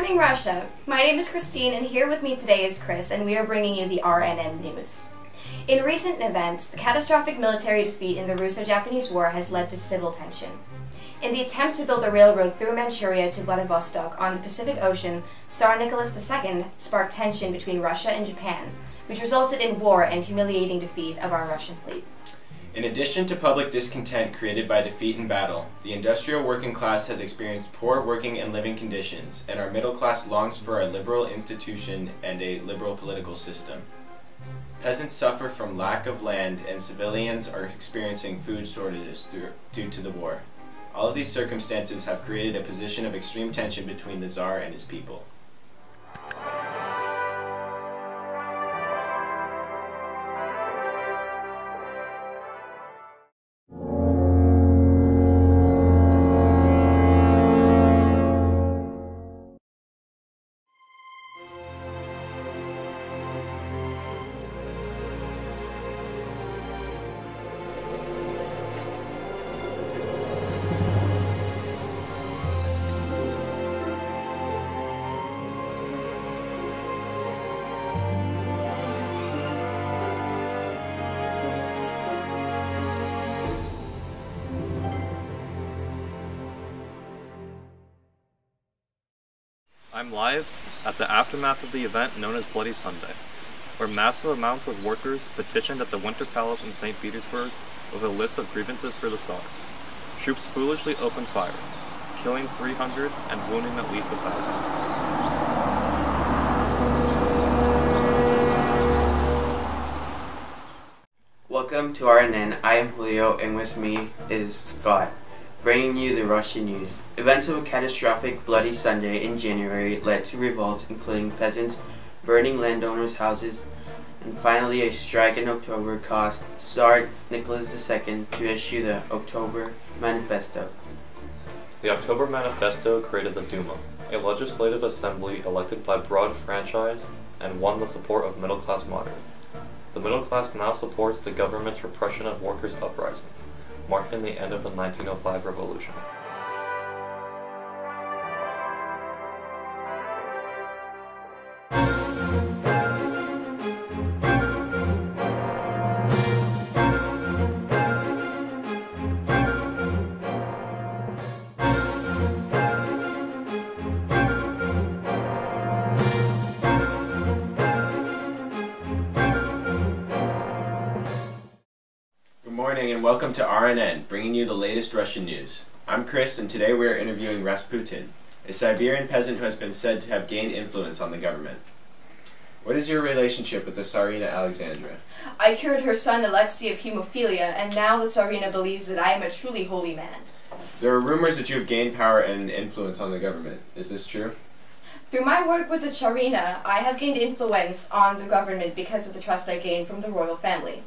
morning, Russia. My name is Kristine, and here with me today is Chris, and we are bringing you the RNN News. In recent events, the catastrophic military defeat in the Russo-Japanese War has led to civil tension. In the attempt to build a railroad through Manchuria to Vladivostok on the Pacific Ocean, Tsar Nicholas II sparked tension between Russia and Japan, which resulted in war and humiliating defeat of our Russian fleet. In addition to public discontent created by defeat in battle, the industrial working class has experienced poor working and living conditions, and our middle class longs for a liberal institution and a liberal political system. Peasants suffer from lack of land, and civilians are experiencing food shortages due to the war. All of these circumstances have created a position of extreme tension between the Tsar and his people. I'm live at the aftermath of the event known as Bloody Sunday, where massive amounts of workers petitioned at the Winter Palace in St. Petersburg with a list of grievances for the Tsar. Troops foolishly opened fire, killing 300 and wounding at least 1,000. Welcome to RNN. I am Julio, and with me is Scott, bringing you the Russian news. Events of a catastrophic Bloody Sunday in January led to revolts, including peasants burning landowners' houses, and finally a strike in October caused Tsar Nicholas II to issue the October Manifesto. The October Manifesto created the Duma, a legislative assembly elected by broad franchise and won the support of middle-class moderates. The middle class now supports the government's repression of workers' uprisings, marking the end of the 1905 revolution. Good morning and welcome to RNN, bringing you the latest Russian news. I'm Chris, and today we are interviewing Rasputin, a Siberian peasant who has been said to have gained influence on the government. What is your relationship with the Tsarina Alexandra? I cured her son Alexei of hemophilia, and now the Tsarina believes that I am a truly holy man. There are rumors that you have gained power and influence on the government. Is this true? Through my work with the Tsarina, I have gained influence on the government because of the trust I gained from the royal family.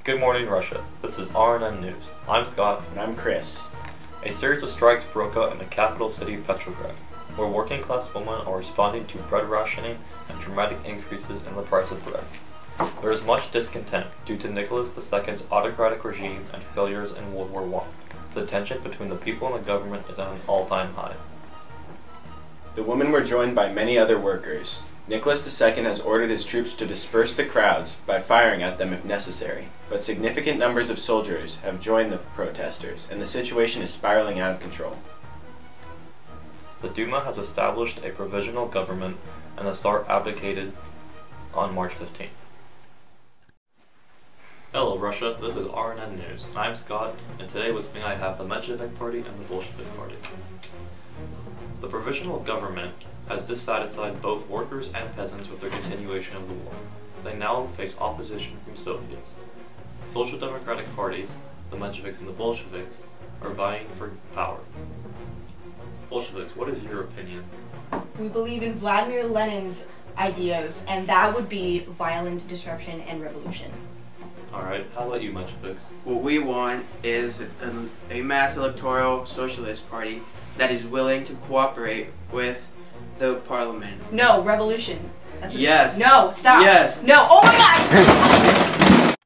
Good morning, Russia. This is RNN News. I'm Scott. And I'm Chris. A series of strikes broke out in the capital city Petrograd, where working-class women are responding to bread rationing and dramatic increases in the price of bread. There is much discontent due to Nicholas II's autocratic regime and failures in World War I. The tension between the people and the government is at an all-time high. The women were joined by many other workers. Nicholas II has ordered his troops to disperse the crowds by firing at them if necessary, but significant numbers of soldiers have joined the protesters, and the situation is spiraling out of control. The Duma has established a provisional government, and the Tsar abdicated on March 15th. Hello Russia, this is RNN News. I'm Scott, and today with me I have the Menshevik Party and the Bolshevik Party. The provisional government has dissatisfied both workers and peasants with their continuation of the war. They now face opposition from Soviets. The Social Democratic parties, the Mensheviks and the Bolsheviks, are vying for power. Bolsheviks, what is your opinion? We believe in Vladimir Lenin's ideas, and that would be violent disruption and revolution. Alright, how about you, Mensheviks? What we want is a mass electoral socialist party that is willing to cooperate with the parliament. No, revolution. That's what Yes. No, stop. Yes. No, oh my god!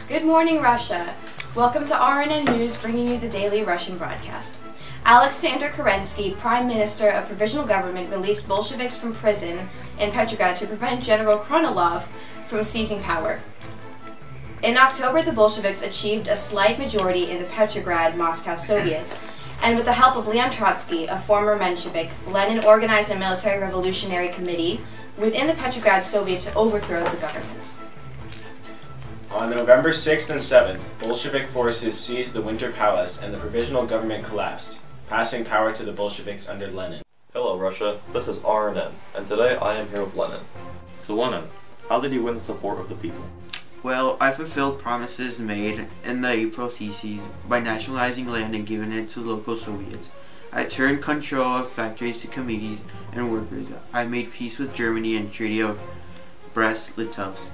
Good morning, Russia. Welcome to RNN News, bringing you the daily Russian broadcast. Alexander Kerensky, Prime Minister of Provisional Government, released Bolsheviks from prison in Petrograd to prevent General Kornilov from seizing power. In October, the Bolsheviks achieved a slight majority in the Petrograd-Moscow Soviets, and with the help of Leon Trotsky, a former Menshevik, Lenin organized a military revolutionary committee within the Petrograd Soviet to overthrow the government. On November 6th and 7th, Bolshevik forces seized the Winter Palace and the provisional government collapsed, passing power to the Bolsheviks under Lenin. Hello Russia, this is RNN, and today I am here with Lenin. So Lenin, how did you win the support of the people? Well, I fulfilled promises made in the April theses by nationalizing land and giving it to local Soviets. I turned control of factories to committees and workers. I made peace with Germany and Treaty of Brest-Litovsk.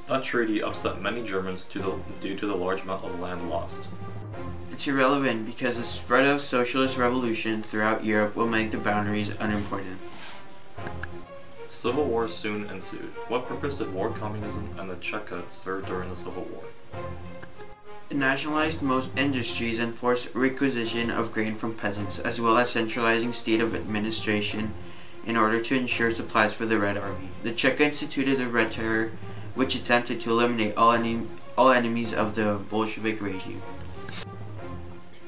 That treaty upset many Germans due to the large amount of land lost. It's irrelevant because the spread of socialist revolution throughout Europe will make the boundaries unimportant. Civil war soon ensued. What purpose did war communism and the Cheka serve during the Civil War? It nationalized most industries and forced requisition of grain from peasants, as well as centralizing state of administration in order to ensure supplies for the Red Army. The Cheka instituted the Red Terror, which attempted to eliminate all enemies of the Bolshevik regime.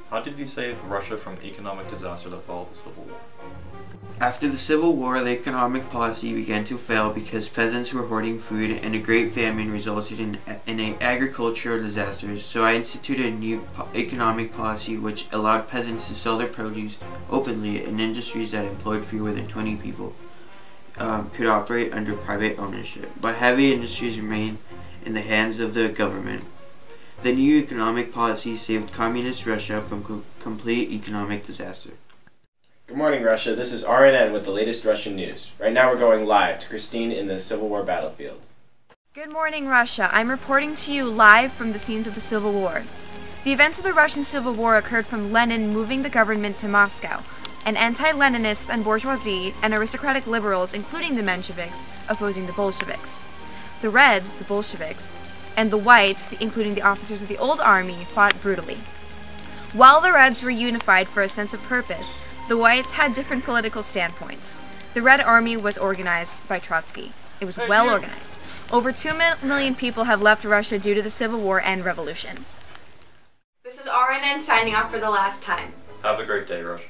How did you save Russia from economic disaster that followed the Civil War? After the Civil War, the economic policy began to fail because peasants were hoarding food, and a great famine resulted in an agricultural disaster. So I instituted a new economic policy which allowed peasants to sell their produce openly, and industries that employed fewer than 20 people could operate under private ownership. But heavy industries remained in the hands of the government. The new economic policy saved communist Russia from complete economic disaster. Good morning, Russia. This is RNN with the latest Russian news. Right now we're going live to Kristine in the Civil War battlefield. Good morning, Russia. I'm reporting to you live from the scenes of the Civil War. The events of the Russian Civil War occurred from Lenin moving the government to Moscow, and anti-Leninists and bourgeoisie and aristocratic liberals, including the Mensheviks, opposing the Bolsheviks. The Reds, the Bolsheviks, and the Whites, including the officers of the old army, fought brutally. While the Reds were unified for a sense of purpose, the Whites had different political standpoints. The Red Army was organized by Trotsky. It was well organized. Over 2 million people have left Russia due to the Civil War and revolution. This is RNN signing off for the last time. Have a great day, Russia.